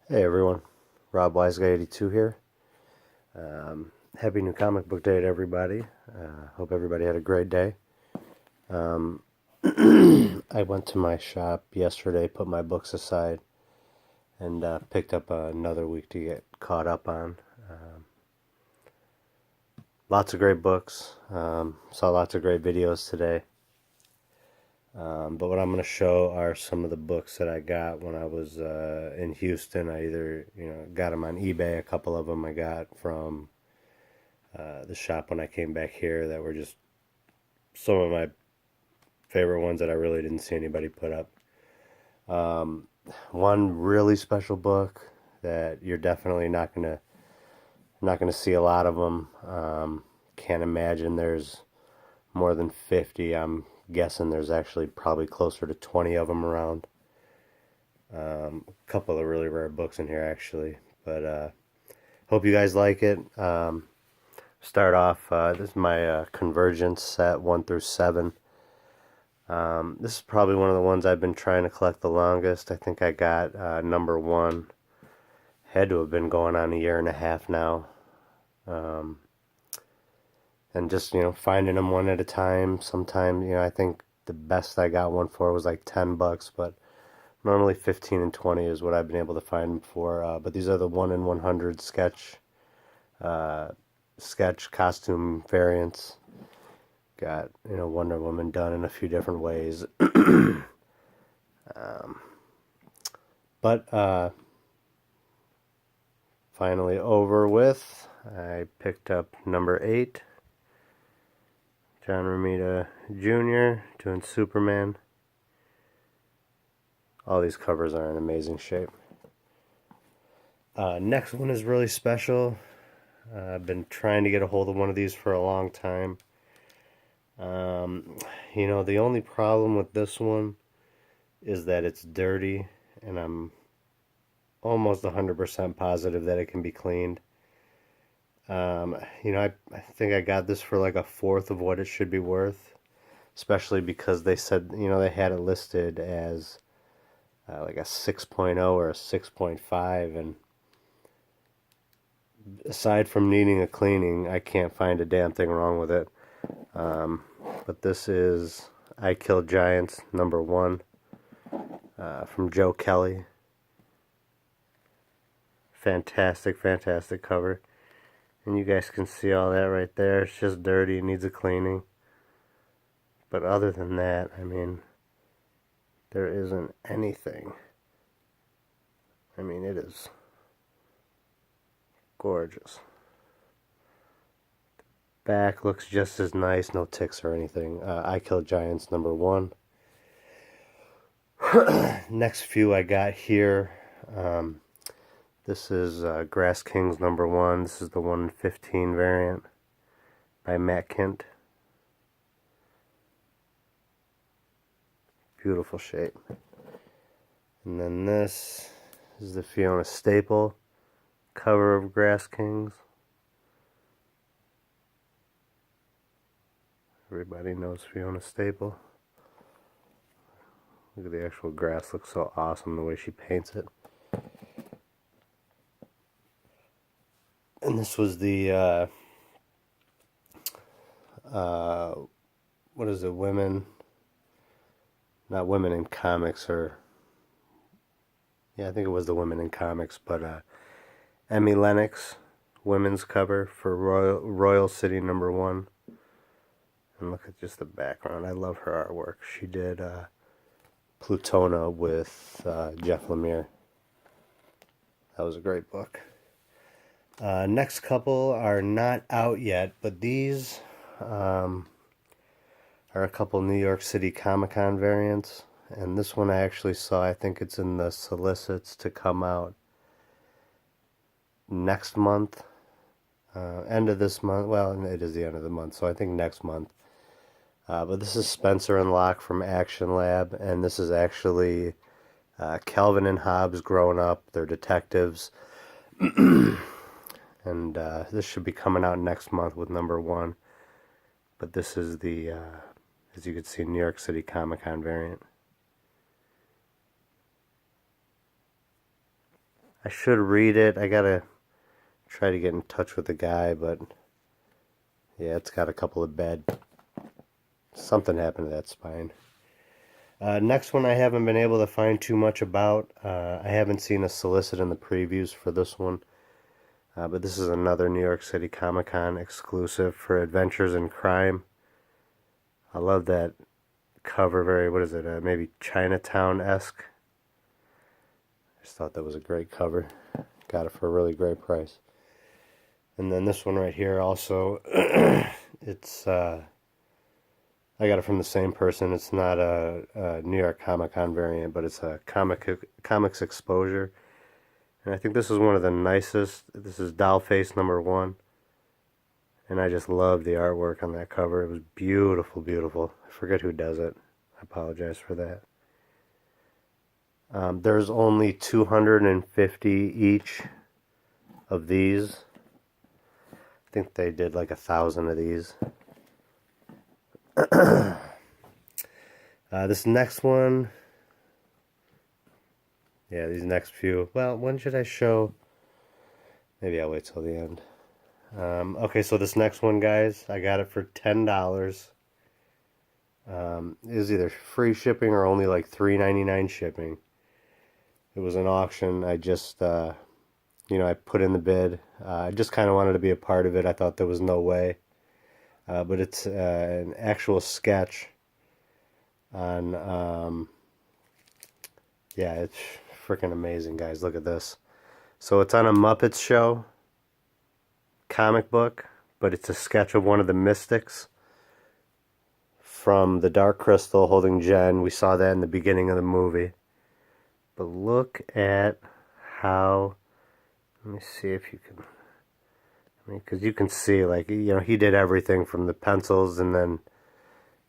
Hey everyone, Rob Wiseguy82 here. Happy New Comic Book Day to everybody. Hope everybody had a great day. Um, I went to my shop yesterday, put my books aside, and picked up another week to get caught up on. Lots of great books. Saw lots of great videos today. But what I'm going to show are some of the books that I got when I was in Houston. I either got them on eBay. A couple of them I got from the shop when I came back here that were just some of my favorite ones that I really didn't see anybody put up. Um, One really special book that you're definitely not gonna see a lot of them. Can't imagine there's more than 50. I'm guessing there's actually probably closer to 20 of them around. A couple of really rare books in here actually, but hope you guys like it. Start off. This is my Convergence set 1 through 7. This is probably one of the ones I've been trying to collect the longest. I think I got number 1. Had to have been going on a year and a half now. Um, and just, finding them one at a time. Sometimes, I think the best I got one for was like $10, but normally 15 and 20 is what I've been able to find them for. But these are the 1 in 100 uh, sketch costume variants. Got, Wonder Woman done in a few different ways. um, but finally over with. I picked up number 8, John Romita Jr. doing Superman. All these covers are in amazing shape. Next one is really special. I've been trying to get a hold of one of these for a long time. The only problem with this one is that it's dirty, and I'm almost 100% positive that it can be cleaned. I think I got this for like a fourth of what it should be worth, especially because they said, they had it listed as like a 6.0 or a 6.5, and aside from needing a cleaning, I can't find a damn thing wrong with it. Um, but this is I Kill Giants number 1 from Joe Kelly. Fantastic, fantastic cover. And you guys can see all that right there. It's just dirty, it needs a cleaning. But other than that, I mean, there isn't anything. I mean, it is gorgeous. Back looks just as nice, no ticks or anything. I Kill Giants number 1. Next few I got here. This is Grass Kings number 1. This is the 115 variant by Matt Kindt. Beautiful shape. And then this is the Fiona Staple cover of Grass Kings. Everybody knows Fiona Staple. Look at the actual grass, looks so awesome the way she paints it. And this was the what is it, not Women in Comics, or yeah, I think it was the Women in Comics, but Emmy Lennox women's cover for Royal City number 1. And look at just the background. I love her artwork. She did Plutona with Jeff Lemire. That was a great book. Next couple are not out yet, but these are a couple New York City Comic Con variants. And this one I actually saw, I think it's in the solicits to come out next month. End of this month. Well, it is the end of the month, so I think next month. But this is Spencer and Locke from Action Lab, and this is actually Calvin and Hobbes grown up. They're detectives. And this should be coming out next month with number 1. But this is the, as you can see, New York City Comic Con variant. I should read it. I gotta try to get in touch with the guy, but yeah, it's got a couple of bad... Something happened to that spine. Next one I haven't been able to find too much about. I haven't seen a solicit in the previews for this one. But this is another New York City Comic Con exclusive for Adventures in Crime. I love that cover, very, what is it, maybe Chinatown-esque. I just thought that was a great cover. Got it for a really great price. And then this one right here also, it's, I got it from the same person. It's not a New York Comic Con variant, but it's a Comics Exposure. And I think this is one of the nicest. This is Dollface #1. And I just love the artwork on that cover. It was beautiful, beautiful. I forget who does it. I apologize for that. There's only 250 each of these. I think they did like 1,000 of these. This next one, yeah, these next few, well, when should I show? Maybe I'll wait till the end. Okay, so this next one, guys, I got it for $10. It was either free shipping or only like $3.99 shipping. It was an auction. I just, I put in the bid. I just kind of wanted to be a part of it. I thought there was no way. But it's an actual sketch on, yeah, it's freaking amazing, guys. Look at this. So it's on a Muppets show comic book, but it's a sketch of one of the Mystics from the Dark Crystal holding Jen. We saw that in the beginning of the movie. But look at how, let me see if you can, because you can see, like, he did everything from the pencils and then,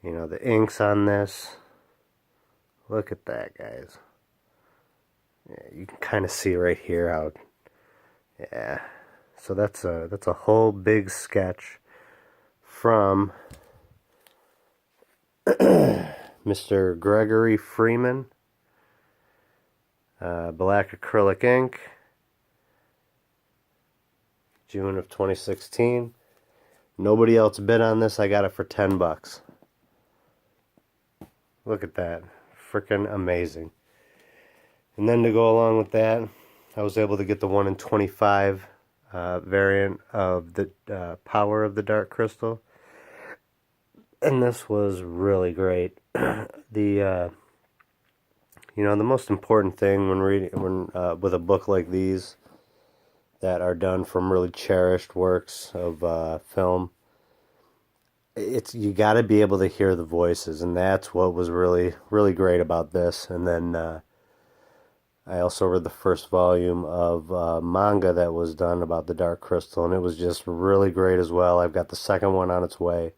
the inks on this. Look at that, guys. Yeah, you can kind of see right here how, yeah. So that's a whole big sketch from Mr. Gregory Freeman. Black acrylic ink. June of 2016. Nobody else bid on this. I got it for $10. Look at that. Freaking amazing. And then to go along with that, I was able to get the 1 in 25 variant of the Power of the Dark Crystal. And this was really great. The most important thing when reading, with a book like these that are done from really cherished works of film, you got to be able to hear the voices, and that's what was really, really great about this. And then I also read the first volume of manga that was done about the Dark Crystal, and it was just really great as well. I've got the second one on its way.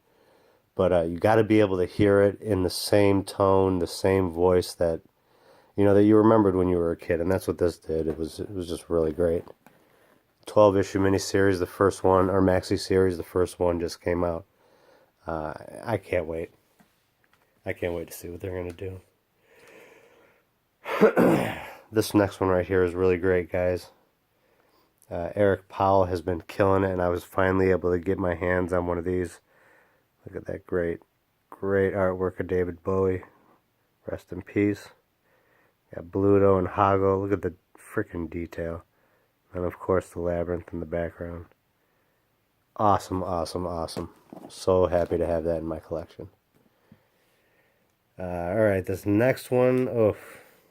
But you got to be able to hear it in the same tone, the same voice that that you remembered when you were a kid, and that's what this did. It was just really great. 12-issue miniseries, the first one, or maxi series, the first one just came out. I can't wait. I can't wait to see what they're going to do. This next one right here is really great, guys. Eric Powell has been killing it, and I was finally able to get my hands on one of these. Look at that great artwork of David Bowie. Rest in peace. Got Bluto and Hago. Look at the freaking detail. And of course the labyrinth in the background. Awesome, awesome, awesome. So happy to have that in my collection. Alright, this next one,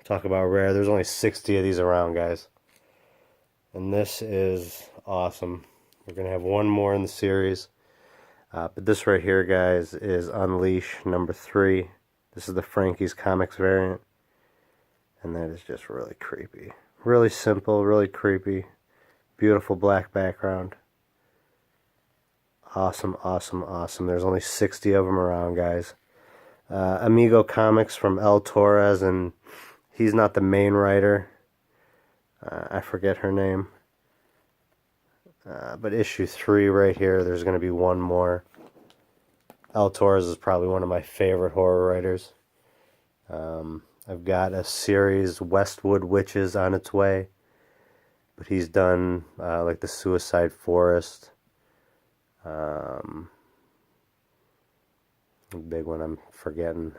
talk about rare. There's only 60 of these around, guys. And this is awesome. We're going to have one more in the series. But this right here, guys, is Unleash #3. This is the Frankie's Comics variant. And that is just really creepy. Really simple, really creepy. Beautiful black background. Awesome, awesome, awesome. There's only 60 of them around, guys. Amigo Comics from El Torres, and he's not the main writer. I forget her name. But issue 3 right here, there's going to be one more. El Torres is probably one of my favorite horror writers. I've got a series, Westwood Witches, on its way. but he's done like the Suicide Forest. Big one I'm forgetting.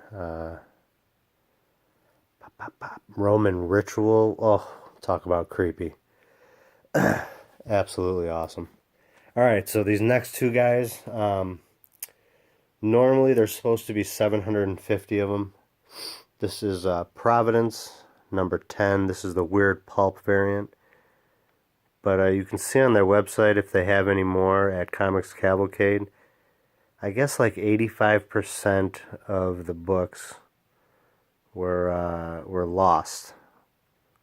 Roman Ritual. Oh, talk about creepy. Absolutely awesome. All right, so these next two guys, normally there's supposed to be 750 of them. This is Providence, number 10. This is the Weird Pulp variant. But you can see on their website if they have any more at Comics Cavalcade. I guess like 85% of the books were lost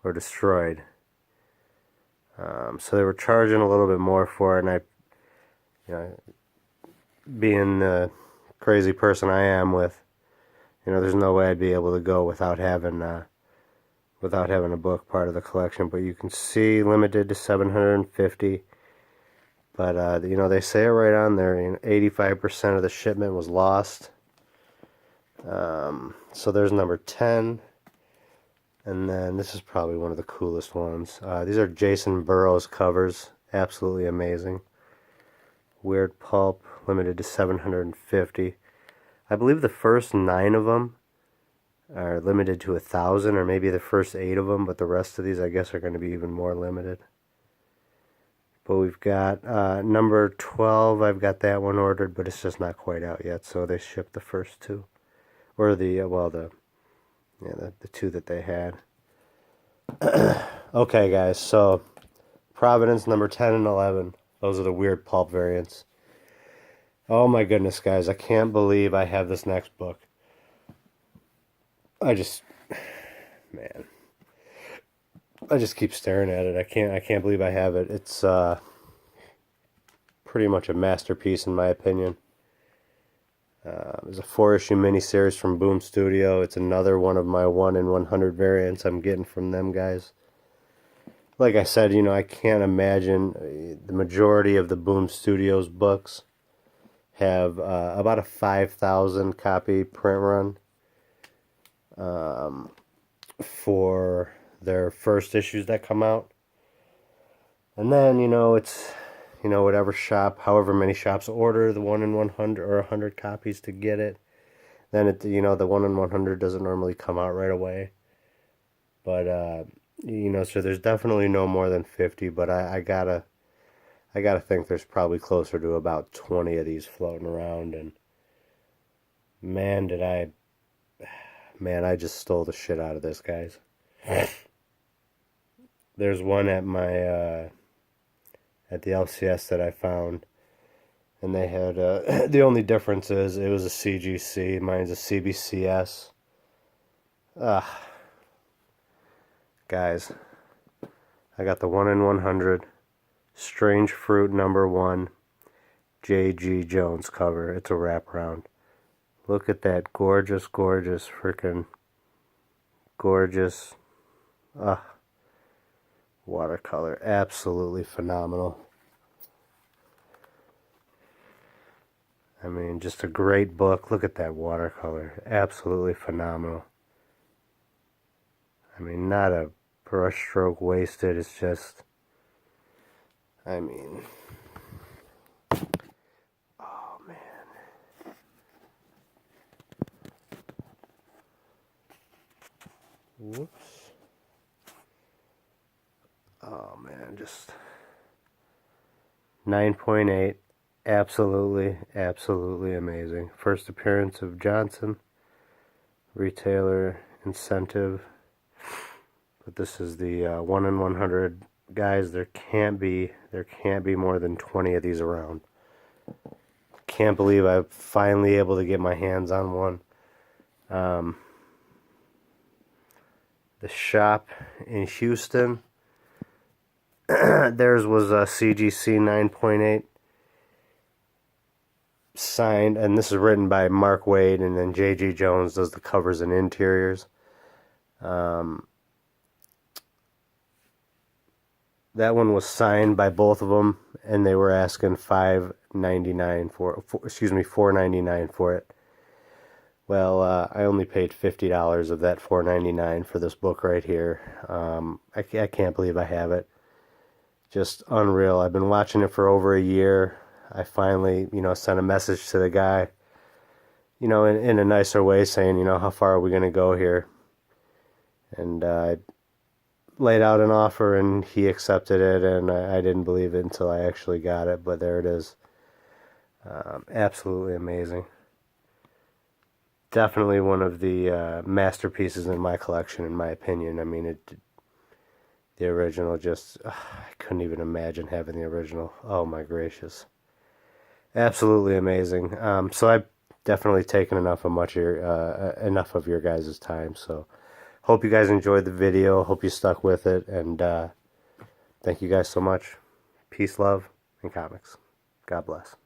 or destroyed. So they were charging a little bit more for it, and being the crazy person I am with, there's no way I'd be able to go without having a book part of the collection. But you can see limited to 750. But they say it right on there. 85% of the shipment was lost. So there's number 10. And then this is probably one of the coolest ones. These are Jason Burrows covers. Absolutely amazing. Weird Pulp, limited to 750. I believe the first 9 of them are limited to 1,000, or maybe the first 8 of them, but the rest of these I guess are going to be even more limited. But we've got number 12. I've got that one ordered, but it's just not quite out yet, so they shipped the first 2. Or the 2 that they had. Okay, guys, so Providence number 10 and 11. Those are the Weird Pulp variants. Oh my goodness, guys, I can't believe I have this next book. I just keep staring at it. I can't believe I have it. It's pretty much a masterpiece in my opinion. There's a 4-issue miniseries from Boom Studio. It's another one of my 1 in 100 variants I'm getting from them guys. Like I said, I can't imagine the majority of the Boom Studios books have about a 5,000 copy print run for their first issues that come out. And then, it's, whatever shop, however many shops order the 1 in 100 or 100 copies to get it. Then, the 1 in 100 doesn't normally come out right away. But, so there's definitely no more than 50, but I gotta think there's probably closer to about 20 of these floating around. And man, I just stole the shit out of this, guys. There's one at my at the LCS that I found, and they had the only difference is it was a CGC. Mine's a CBCS. Guys, I got the 1 in 100 Strange Fruit number 1 J.G. Jones cover. It's a wraparound. Look at that gorgeous, gorgeous, freaking gorgeous watercolor. Absolutely phenomenal. I mean, just a great book. Look at that watercolor. Absolutely phenomenal. I mean, not a brush stroke wasted. It's just, I mean, oh man. Whoops. Oh man, just 9.8. Absolutely, absolutely amazing. First appearance of Johnson. Retailer incentive. But this is the 1 in 100. Guys, there can't be more than 20 of these around. Can't believe I'm finally able to get my hands on one. The shop in Houston, theirs was a CGC 9.8 signed, and this is written by Mark Waid, and then J.G. Jones does the covers and interiors. That one was signed by both of them, and they were asking $4.99 for it. Well, I only paid $50 of that $4.99 for this book right here. I can't believe I have it. just unreal. I've been watching it for over a year. I finally, sent a message to the guy, in a nicer way saying, how far are we going to go here? And I laid out an offer and he accepted it, and I didn't believe it until I actually got it, but there it is. Absolutely amazing. Definitely one of the masterpieces in my collection, in my opinion. I mean, the original just, I couldn't even imagine having the original. Oh my gracious. Absolutely amazing. So I've definitely taken enough of your guys' time. So hope you guys enjoyed the video. Hope you stuck with it, and thank you guys so much. Peace, love, and comics. God bless.